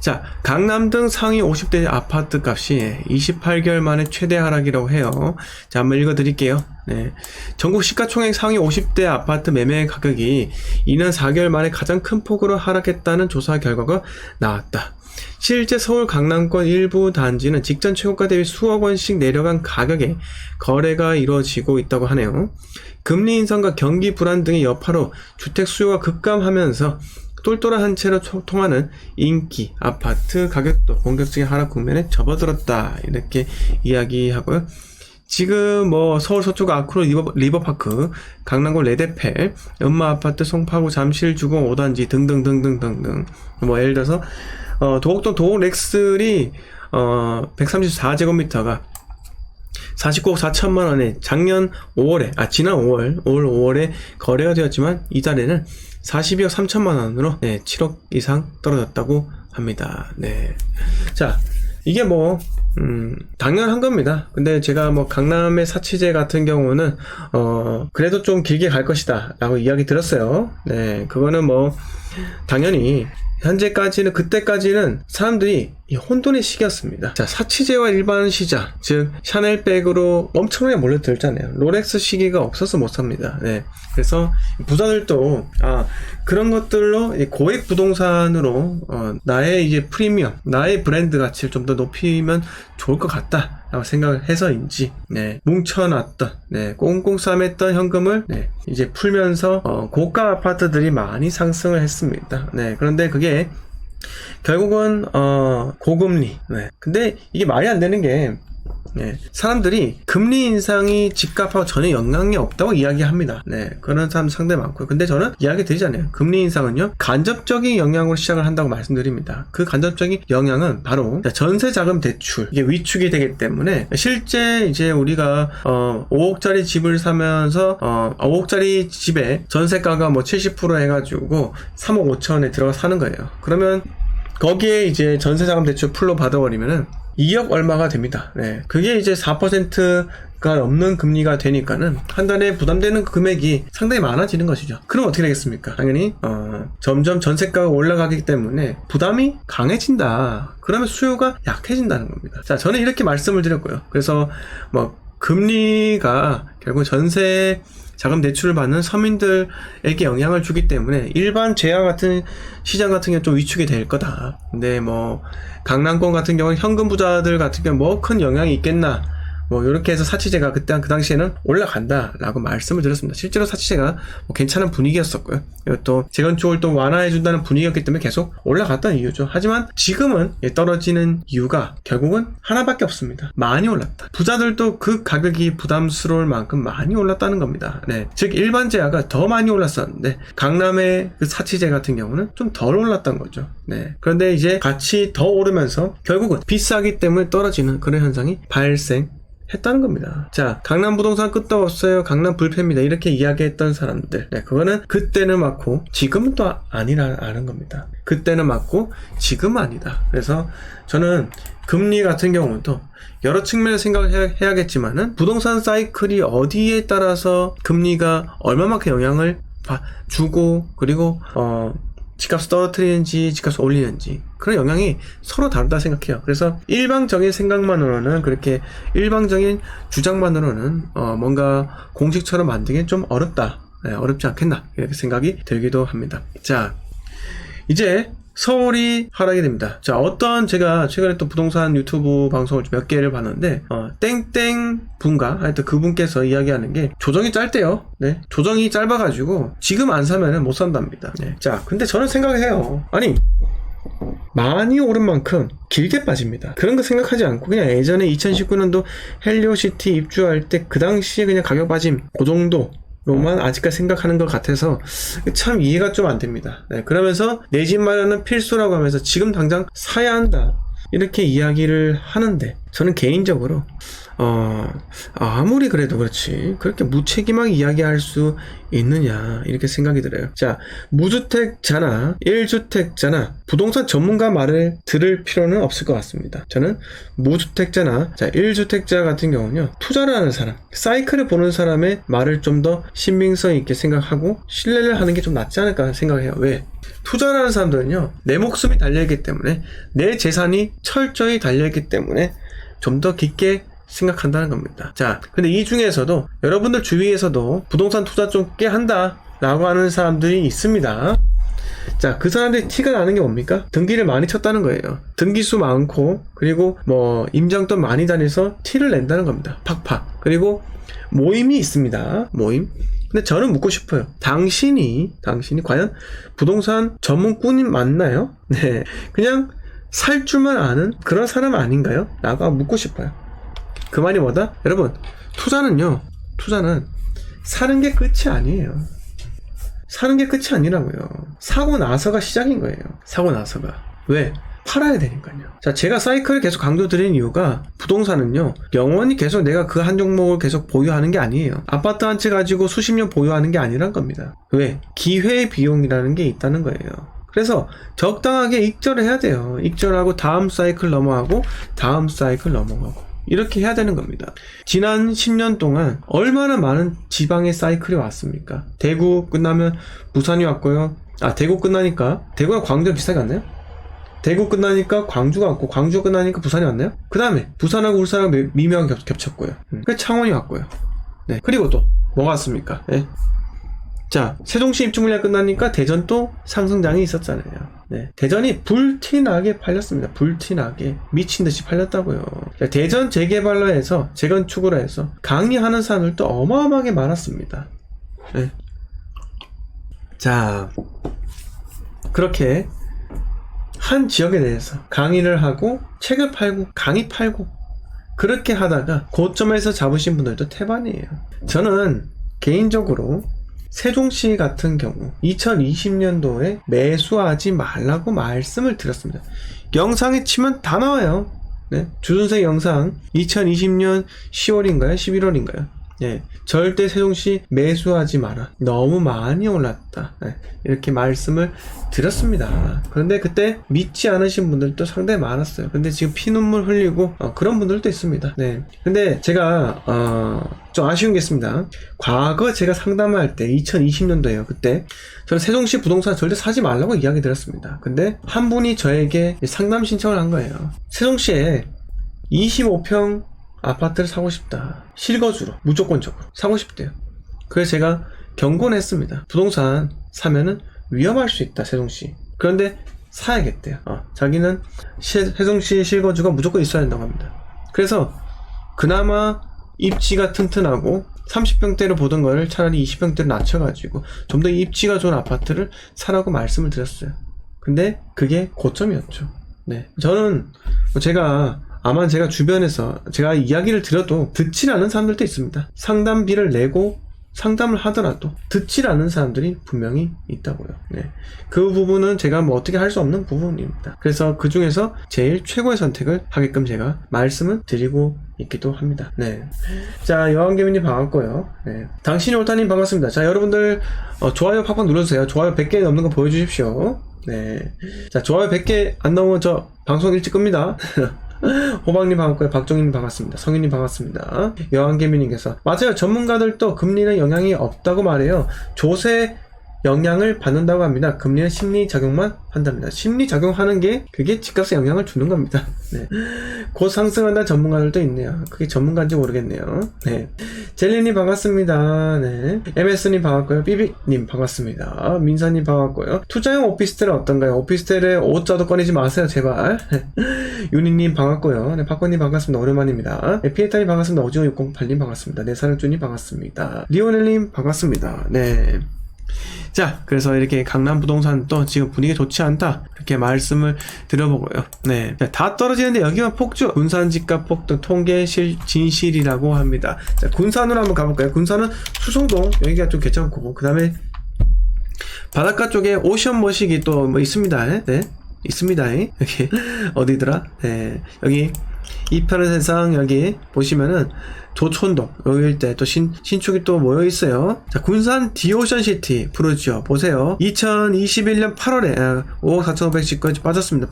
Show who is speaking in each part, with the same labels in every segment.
Speaker 1: 자, 강남 등 상위 50대 아파트 값이 28개월 만에 최대 하락이라고 해요. 자, 한번 읽어드릴게요. 네. 전국 시가총액 상위 50대 아파트 매매 가격이 2년 4개월 만에 가장 큰 폭으로 하락했다는 조사 결과가 나왔다. 실제 서울 강남권 일부 단지는 직전 최고가 대비 수억 원씩 내려간 가격에 거래가 이루어지고 있다고 하네요. 금리 인상과 경기 불안 등의 여파로 주택 수요가 급감하면서 똘똘한 채로 통하는 인기 아파트 가격도 본격적인 하락 국면에 접어들었다, 이렇게 이야기하고요. 지금 뭐 서울 서초구 아크로 리버파크, 강남구 레데펠, 연마아파트, 송파구 잠실 주공 5단지 등등등등등등, 뭐 예를 들어서 도곡동 도곡렉슬이 134제곱미터가 49억 4천만 원에 지난 5월에 거래가 되었지만 이달에는 42억 3천만 원으로 7억 이상 떨어졌다고 합니다. 네. 자, 이게 뭐 당연한 겁니다. 근데 제가 뭐 강남의 사치제 같은 경우는 그래도 좀 길게 갈 것이다 라고 이야기 들었어요. 네, 그거는 뭐 당연히 현재까지는, 그때까지는 사람들이 이 혼돈의 시기였습니다. 자, 사치제와 일반 시장, 즉 샤넬백으로 엄청나게 몰려들잖아요. 롤렉스 시기가 없어서 못 삽니다. 네. 그래서 부자들도 그런 것들로 고액 부동산으로 나의 이제 프리미엄, 나의 브랜드 가치를 좀 더 높이면 좋을 것 같다 라고 생각을 해서인지 뭉쳐놨던 꽁꽁 싸맸던 현금을 이제 풀면서 고가 아파트들이 많이 상승을 했습니다. 그런데 그게 결국은 고금리. 근데 이게 말이 안 되는 게 사람들이 금리 인상이 집값하고 전혀 영향이 없다고 이야기합니다. 그런 사람 상당히 많고요. 근데 저는 이야기 드리잖아요. 금리 인상은요, 간접적인 영향으로 시작을 한다고 말씀드립니다. 그 간접적인 영향은 바로 전세자금 대출, 이게 위축이 되기 때문에 실제 이제 우리가 5억짜리 집을 사면서 5억짜리 집에 전세가가 뭐 70% 해가지고 3억 5천에 들어가 사는 거예요. 그러면 거기에 이제 전세자금 대출 풀로 받아버리면은 2억 얼마가 됩니다. 그게 이제 4%가 넘는 금리가 되니까는 한 달에 부담되는 금액이 상당히 많아지는 것이죠. 그럼 어떻게 되겠습니까? 당연히 점점 전세가가 올라가기 때문에 부담이 강해진다. 그러면 수요가 약해진다는 겁니다. 자, 저는 이렇게 말씀을 드렸고요. 그래서 뭐 금리가 결국 전세 자금 대출을 받는 서민들에게 영향을 주기 때문에 일반 제야 같은 시장 같은 경우는 좀 위축이 될 거다. 근데 뭐 강남권 같은 경우는 현금 부자들 같은 경우 뭐 큰 영향이 있겠나, 뭐 이렇게 해서 사치제가 그 당시에는 올라간다 라고 말씀을 드렸습니다. 실제로 사치제가 뭐 괜찮은 분위기였었고요. 또 재건축을 또 완화해준다는 분위기였기 때문에 계속 올라갔던 이유죠. 하지만 지금은 떨어지는 이유가 결국은 하나밖에 없습니다. 많이 올랐다. 부자들도 그 가격이 부담스러울 만큼 많이 올랐다는 겁니다. 즉 일반 제야가 더 많이 올랐었는데 강남의 그 사치제 같은 경우는 좀 덜 올랐던 거죠. 그런데 이제 같이 더 오르면서 결국은 비싸기 때문에 떨어지는 그런 현상이 발생했다는 겁니다. 자, 강남 부동산 끝도 없어요, 강남 불패입니다, 이렇게 이야기했던 사람들, 그거는 그때는 맞고 지금은 또 아니라는 겁니다. 그때는 맞고 지금은 아니다. 그래서 저는 금리 같은 경우도 여러 측면에서 생각을 해야겠지만은 부동산 사이클이 어디에 따라서 금리가 얼마만큼 영향을 주고, 그리고 집값을 떨어뜨리는지 집값을 올리는지, 그런 영향이 서로 다르다 생각해요. 그래서 일방적인 생각만으로는, 그렇게 일방적인 주장만으로는 뭔가 공식처럼 만들기는 좀 어렵다, 어렵지 않겠나, 이렇게 생각이 들기도 합니다. 자, 이제 서울이 하락이 됩니다. 자, 제가 최근에 또 부동산 유튜브 방송을 몇 개를 봤는데 땡땡 분가 하여튼 그분께서 이야기하는 게 조정이 짧대요. 조정이 짧아가지고 지금 안 사면은 못 산답니다. 자, 근데 저는 생각을 해요. 아니, 많이 오른 만큼 길게 빠집니다. 그런 거 생각하지 않고 그냥 예전에 2019년도 헬리오시티 입주할 때 그 당시에 그냥 가격 빠짐 그 정도 로만 아직까지 생각하는 것 같아서 참 이해가 좀 안 됩니다. 그러면서 내 집 마련은 필수라고 하면서 지금 당장 사야 한다, 이렇게 이야기를 하는데 저는 개인적으로 아무리 그래도 그렇지 그렇게 무책임하게 이야기할 수 있느냐 이렇게 생각이 들어요. 자, 무주택자나 1주택자나 부동산 전문가 말을 들을 필요는 없을 것 같습니다. 저는 무주택자나 1주택자 같은 경우는요, 투자를 하는 사람, 사이클을 보는 사람의 말을 좀 더 신빙성 있게 생각하고 신뢰를 하는 게 좀 낫지 않을까 생각해요. 왜? 투자를 하는 사람들은요, 내 목숨이 달려있기 때문에, 내 재산이 철저히 달려있기 때문에 좀 더 깊게 생각한다는 겁니다. 자, 근데 이 중에서도 여러분들 주위에서도 부동산 투자 좀 꽤 한다 라고 하는 사람들이 있습니다. 자, 그 사람들이 티가 나는 게 뭡니까? 등기를 많이 쳤다는 거예요. 등기수 많고, 그리고 뭐 임장도 많이 다녀서 티를 낸다는 겁니다. 팍팍. 그리고 모임이 있습니다. 모임. 근데 저는 묻고 싶어요. 당신이 과연 부동산 전문꾼이 맞나요? 네, 그냥 살 줄만 아는 그런 사람 아닌가요? 라고 묻고 싶어요. 그 말이 뭐다? 여러분, 투자는 사는 게 끝이 아니에요. 사는 게 끝이 아니라고요. 사고 나서가 시작인 거예요. 사고 나서가. 왜? 팔아야 되니까요. 자, 제가 사이클을 계속 강조드리는 이유가, 부동산은요, 영원히 계속 내가 그 한 종목을 계속 보유하는 게 아니에요. 아파트 한 채 가지고 수십 년 보유하는 게 아니란 겁니다. 왜? 기회 비용이라는 게 있다는 거예요. 그래서 적당하게 익절을 해야 돼요. 익절하고 다음 사이클 넘어가고 다음 사이클 넘어가고 이렇게 해야 되는 겁니다. 지난 10년 동안 얼마나 많은 지방의 사이클이 왔습니까? 대구 끝나면 부산이 왔고요. 대구 끝나니까 대구랑 광주랑 비슷하게 왔나요? 대구 끝나니까 광주가 왔고, 광주 끝나니까 부산이 왔나요? 그 다음에 부산하고 울산하고 미묘하게 겹쳤고요. 그 창원이 왔고요. 네, 그리고 또 뭐가 왔습니까? 네. 자, 세종시 입주 물량 끝나니까 대전 또 상승장이 있었잖아요. 네, 대전이 불티나게 팔렸습니다. 불티나게 미친듯이 팔렸다고요. 대전 재개발로 해서, 재건축으로 해서 강의하는 사람들도 어마어마하게 많았습니다. 네. 자, 그렇게 한 지역에 대해서 강의를 하고 책을 팔고 강의 팔고 그렇게 하다가 고점에서 잡으신 분들도 태반이에요. 저는 개인적으로 세종시 같은 경우 2020년도에 매수하지 말라고 말씀을 드렸습니다. 영상에 치면 다 나와요. 네, 주둔생 영상 2020년 10월인가요? 11월인가요? 예, 절대 세종시 매수하지 마라. 너무 많이 올랐다. 네, 이렇게 말씀을 드렸습니다. 그런데 그때 믿지 않으신 분들도 상당히 많았어요. 근데 지금 피눈물 흘리고 그런 분들도 있습니다. 네, 근데 제가 좀 아쉬운 게 있습니다. 과거 제가 상담할 때 2020년도에요. 그때 저는 세종시 부동산 절대 사지 말라고 이야기 드렸습니다. 근데 한 분이 저에게 상담 신청을 한 거예요. 세종시에 25평 아파트를 사고 싶다. 실거주로 무조건적으로 사고 싶대요. 그래서 제가 경고는 했습니다. 부동산 사면은 위험할 수 있다, 세종시. 그런데 사야겠대요. 자기는 세종시 실거주가 무조건 있어야 된다고 합니다. 그래서 그나마 입지가 튼튼하고 30평대로 보던 거를 차라리 20평대로 낮춰가지고 좀 더 입지가 좋은 아파트를 사라고 말씀을 드렸어요. 근데 그게 고점이었죠. 네, 저는 아마 제가 주변에서 제가 이야기를 드려도 듣질 않은 사람들도 있습니다. 상담비를 내고 상담을 하더라도 듣질 않는 사람들이 분명히 있다고요. 네, 그 부분은 제가 뭐 어떻게 할 수 없는 부분입니다. 그래서 그 중에서 제일 최고의 선택을 하게끔 제가 말씀을 드리고 있기도 합니다. 네, 자, 여왕개미님 반갑고요. 네, 당신이 옳다님 반갑습니다. 자, 여러분들 좋아요 팍팍 눌러주세요. 좋아요 100개 넘는 거 보여주십시오. 네, 자, 좋아요 100개 안 넘으면 저 방송 일찍 끕니다. 호박님 반갑고요. 박종희님 반갑습니다. 성윤님 반갑습니다. 여왕개미님께서 맞아요. 전문가들도 금리는 영향이 없다고 말해요. 조세 영향을 받는다고 합니다. 금리는 심리작용만 한답니다. 심리작용하는 게 그게 집값에 영향을 주는 겁니다. 네. 곧 상승한다는 전문가들도 있네요. 그게 전문가인지 모르겠네요. 네. 젤리님 반갑습니다. 네. MS님 반갑고요. 삐비님 반갑습니다. 민사님 반갑고요. 투자용 오피스텔은 어떤가요? 오피스텔에 옷자도 꺼내지 마세요, 제발. 유니님 반갑고요. 네, 박건님 반갑습니다. 오랜만입니다. 네, 피에타님 반갑습니다. 오징어 608님 반갑습니다. 네, 사랑주님 반갑습니다. 리오넬님 반갑습니다. 네. 자, 그래서 이렇게 강남 부동산 또 지금 분위기 좋지 않다 이렇게 말씀을 드려보고요. 네, 다 떨어지는데 여기만 폭주. 군산 집값 폭등 통계 진실이라고 합니다. 자, 군산으로 한번 가볼까요? 군산은 수성동 여기가 좀 괜찮고, 그 다음에 바닷가 쪽에 오션 머시기 또 뭐 있습니다. 네, 있습니다. 여기 어디더라? 네, 여기 이편의 세상 여기 보시면은 조촌동 여기 일대 또 신축이 또 모여 있어요. 자, 군산 디오션시티 부르지오 보세요. 2021년 8월에 5억 4,500집까지 빠졌습니다.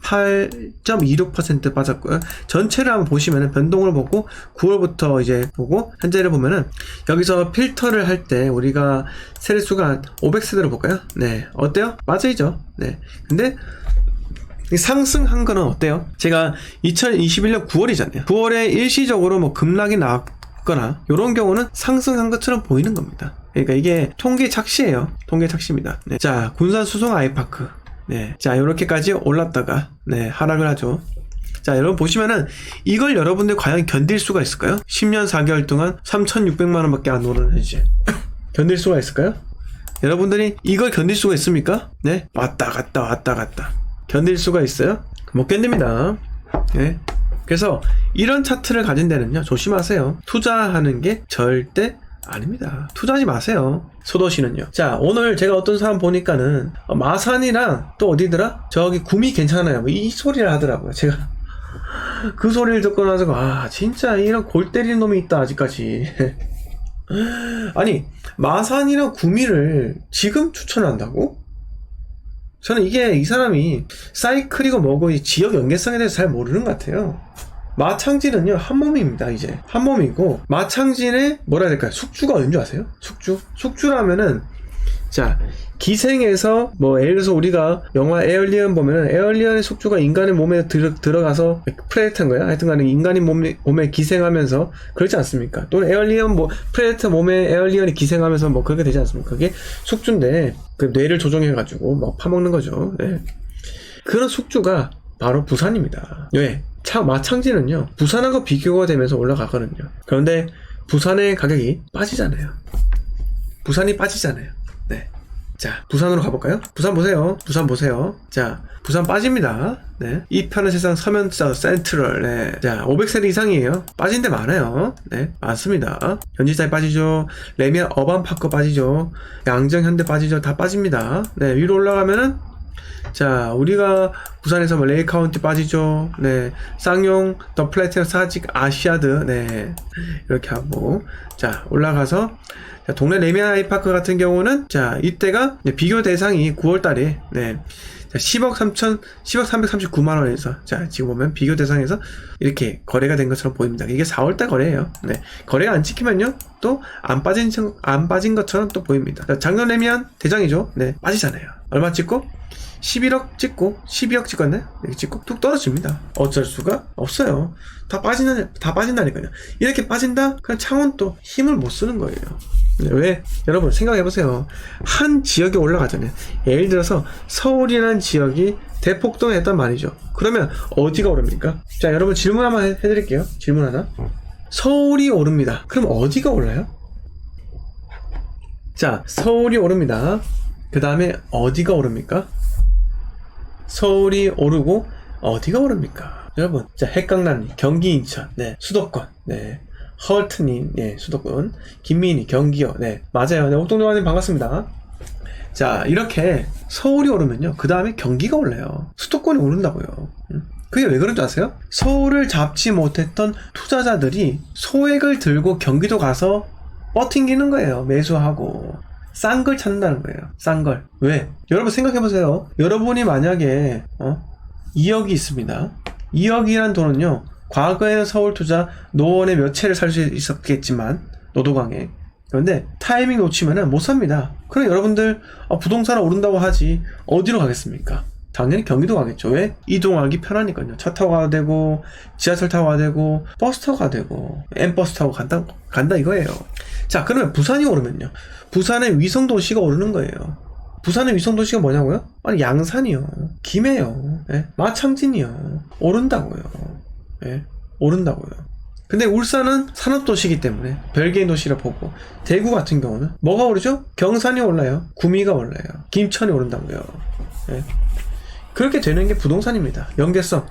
Speaker 1: 8.26% 빠졌고요. 전체를 한번 보시면은 변동을 보고 9월부터 이제 보고 현재를 보면은 여기서 필터를 할 때 우리가 세대수가 500세대로 볼까요? 네, 어때요? 맞아이죠. 네, 근데 상승한 거는 어때요? 제가 2021년 9월이잖아요. 9월에 일시적으로 뭐 급락이 나왔거나 이런 경우는 상승한 것처럼 보이는 겁니다. 그러니까 이게 통계 착시예요. 통계 착시입니다. 네. 자, 군산 수성 아이파크. 네. 자, 요렇게까지 올랐다가 네, 하락을 하죠. 자, 여러분 보시면은 이걸 여러분들 과연 견딜 수가 있을까요? 10년 4개월 동안 3,600만 원밖에 안 오른 현재. 견딜 수가 있을까요? 여러분들이 이걸 견딜 수가 있습니까? 네. 왔다 갔다. 견딜 수가 있어요? 못 견딥니다. 네. 그래서 이런 차트를 가진 데는요, 조심하세요. 투자하는 게 절대 아닙니다. 투자하지 마세요. 소도시는요. 자, 오늘 제가 어떤 사람 보니까는 마산이랑 또 어디더라? 저기 구미 괜찮아요. 뭐 이 소리를 하더라고요. 제가 그 소리를 듣고 나서 아, 진짜 이런 골 때리는 놈이 있다 아직까지. 아니, 마산이랑 구미를 지금 추천한다고? 저는 이게 이 사람이 사이클이고 뭐고 이 지역 연계성에 대해서 잘 모르는 것 같아요. 마창진은요, 한 몸입니다. 이제 한 몸이고, 마창진의 뭐라 해야 될까요? 숙주가 어딘 줄 아세요? 숙주라면은 자, 기생에서 뭐 예를 들어서 우리가 영화 에얼리언 보면은 에얼리언의 숙주가 인간의 몸에 들어가서 프레데터인 거야. 하여튼간에 인간의 몸에 기생하면서 그렇지 않습니까? 또는 에얼리언 뭐 프레데터 몸에 에얼리언이 기생하면서 뭐 그렇게 되지 않습니까? 그게 숙주인데 그 뇌를 조종해가지고 막 파먹는 거죠. 네. 그런 숙주가 바로 부산입니다. 왜? 마창진은요, 부산하고 비교가 되면서 올라가거든요. 그런데 부산의 가격이 빠지잖아요. 부산이 빠지잖아요. 네. 자, 부산으로 가볼까요? 부산 보세요. 자, 부산 빠집니다. 네. 이 편의 세상 서면서 센트럴. 네. 자, 500세대 이상이에요. 빠진 데 많아요. 네. 많습니다. 현지사에 빠지죠. 레미안 어반파크 빠지죠. 양정 현대 빠지죠. 다 빠집니다. 네. 위로 올라가면은 자, 우리가 부산에서 뭐 레이 카운티 빠지죠. 네. 쌍용, 더 플래티넘 사직, 아시아드. 네. 이렇게 하고. 자, 올라가서 자, 동네 레미안 아이파크 같은 경우는 자, 이때가 비교 대상이 9월 달에 네. 자, 10억 339만 원에서 자, 지금 보면 비교 대상에서 이렇게 거래가 된 것처럼 보입니다. 이게 4월 달 거래예요. 네. 거래가 안 찍히면요. 또 안 빠진 것처럼 또 보입니다. 자, 작년 레미안 대장이죠. 네. 빠지잖아요. 얼마 찍고 11억 찍고 12억 찍었네. 이렇게 찍고 툭 떨어집니다. 어쩔 수가 없어요. 다 빠진다니까요. 이렇게 빠진다? 그냥 창원 또 힘을 못 쓰는 거예요. 왜? 여러분 생각해보세요. 한 지역이 올라가잖아요. 예를 들어서 서울이라는 지역이 대폭등을 했단 말이죠. 그러면 어디가 오릅니까? 자, 여러분 질문 한번 해드릴게요. 질문 하나. 서울이 오릅니다. 그럼 어디가 올라요? 자, 서울이 오릅니다. 그 다음에 어디가 오릅니까? 서울이 오르고 어디가 오릅니까? 여러분, 자, 핵강남, 경기 인천, 네, 수도권, 네, 허얼트님, 네, 수도권, 김민희, 경기요, 네, 맞아요. 네, 옥동동아님 반갑습니다. 자, 이렇게 서울이 오르면요, 그 다음에 경기가 올라요. 수도권이 오른다고요. 그게 왜 그런 줄 아세요? 서울을 잡지 못했던 투자자들이 소액을 들고 경기도 가서 버팅기는 거예요. 매수하고. 싼 걸 찾는다는 거예요. 싼 걸. 왜? 여러분 생각해보세요. 여러분이 만약에 2억이 있습니다. 2억이란 돈은요, 과거에는 서울 투자 노원에 몇 채를 살 수 있었겠지만 노도강에, 그런데 타이밍 놓치면은 못 삽니다. 그럼 여러분들 부동산 오른다고 하지 어디로 가겠습니까? 당연히 경기도 가겠죠. 왜? 이동하기 편하니까요. 차 타고 가도 되고, 지하철 타고 가도 되고, 버스 타고 가도 되고, M버스 타고 간다 이거예요. 자, 그러면 부산이 오르면요, 부산의 위성도시가 오르는 거예요. 부산의 위성도시가 뭐냐고요? 아니, 양산이요, 김해요, 예? 마창진이요. 오른다고요. 예? 오른다고요. 근데 울산은 산업도시이기 때문에 별개의 도시라 보고, 대구 같은 경우는 뭐가 오르죠? 경산이 올라요. 구미가 올라요. 김천이 오른다고요. 예? 그렇게 되는 게 부동산입니다. 연계성.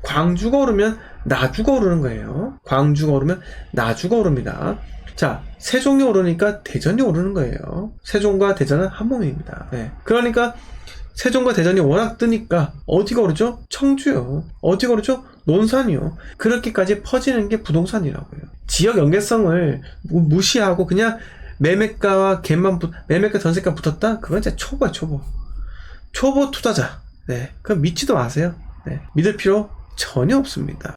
Speaker 1: 광주가 오르면 나주가 오르는 거예요. 광주가 오르면 나주가 오릅니다. 자, 세종이 오르니까 대전이 오르는 거예요. 세종과 대전은 한 몸입니다. 네. 그러니까 세종과 대전이 워낙 뜨니까 어디가 오르죠? 청주요. 어디가 오르죠? 논산이요. 그렇게까지 퍼지는 게 부동산이라고요. 지역 연계성을 무시하고 그냥 매매가와 매매가 전세가 붙었다? 그건 진짜 초보야, 초보. 초보 투자자. 네. 그건 믿지도 마세요. 네. 믿을 필요 전혀 없습니다.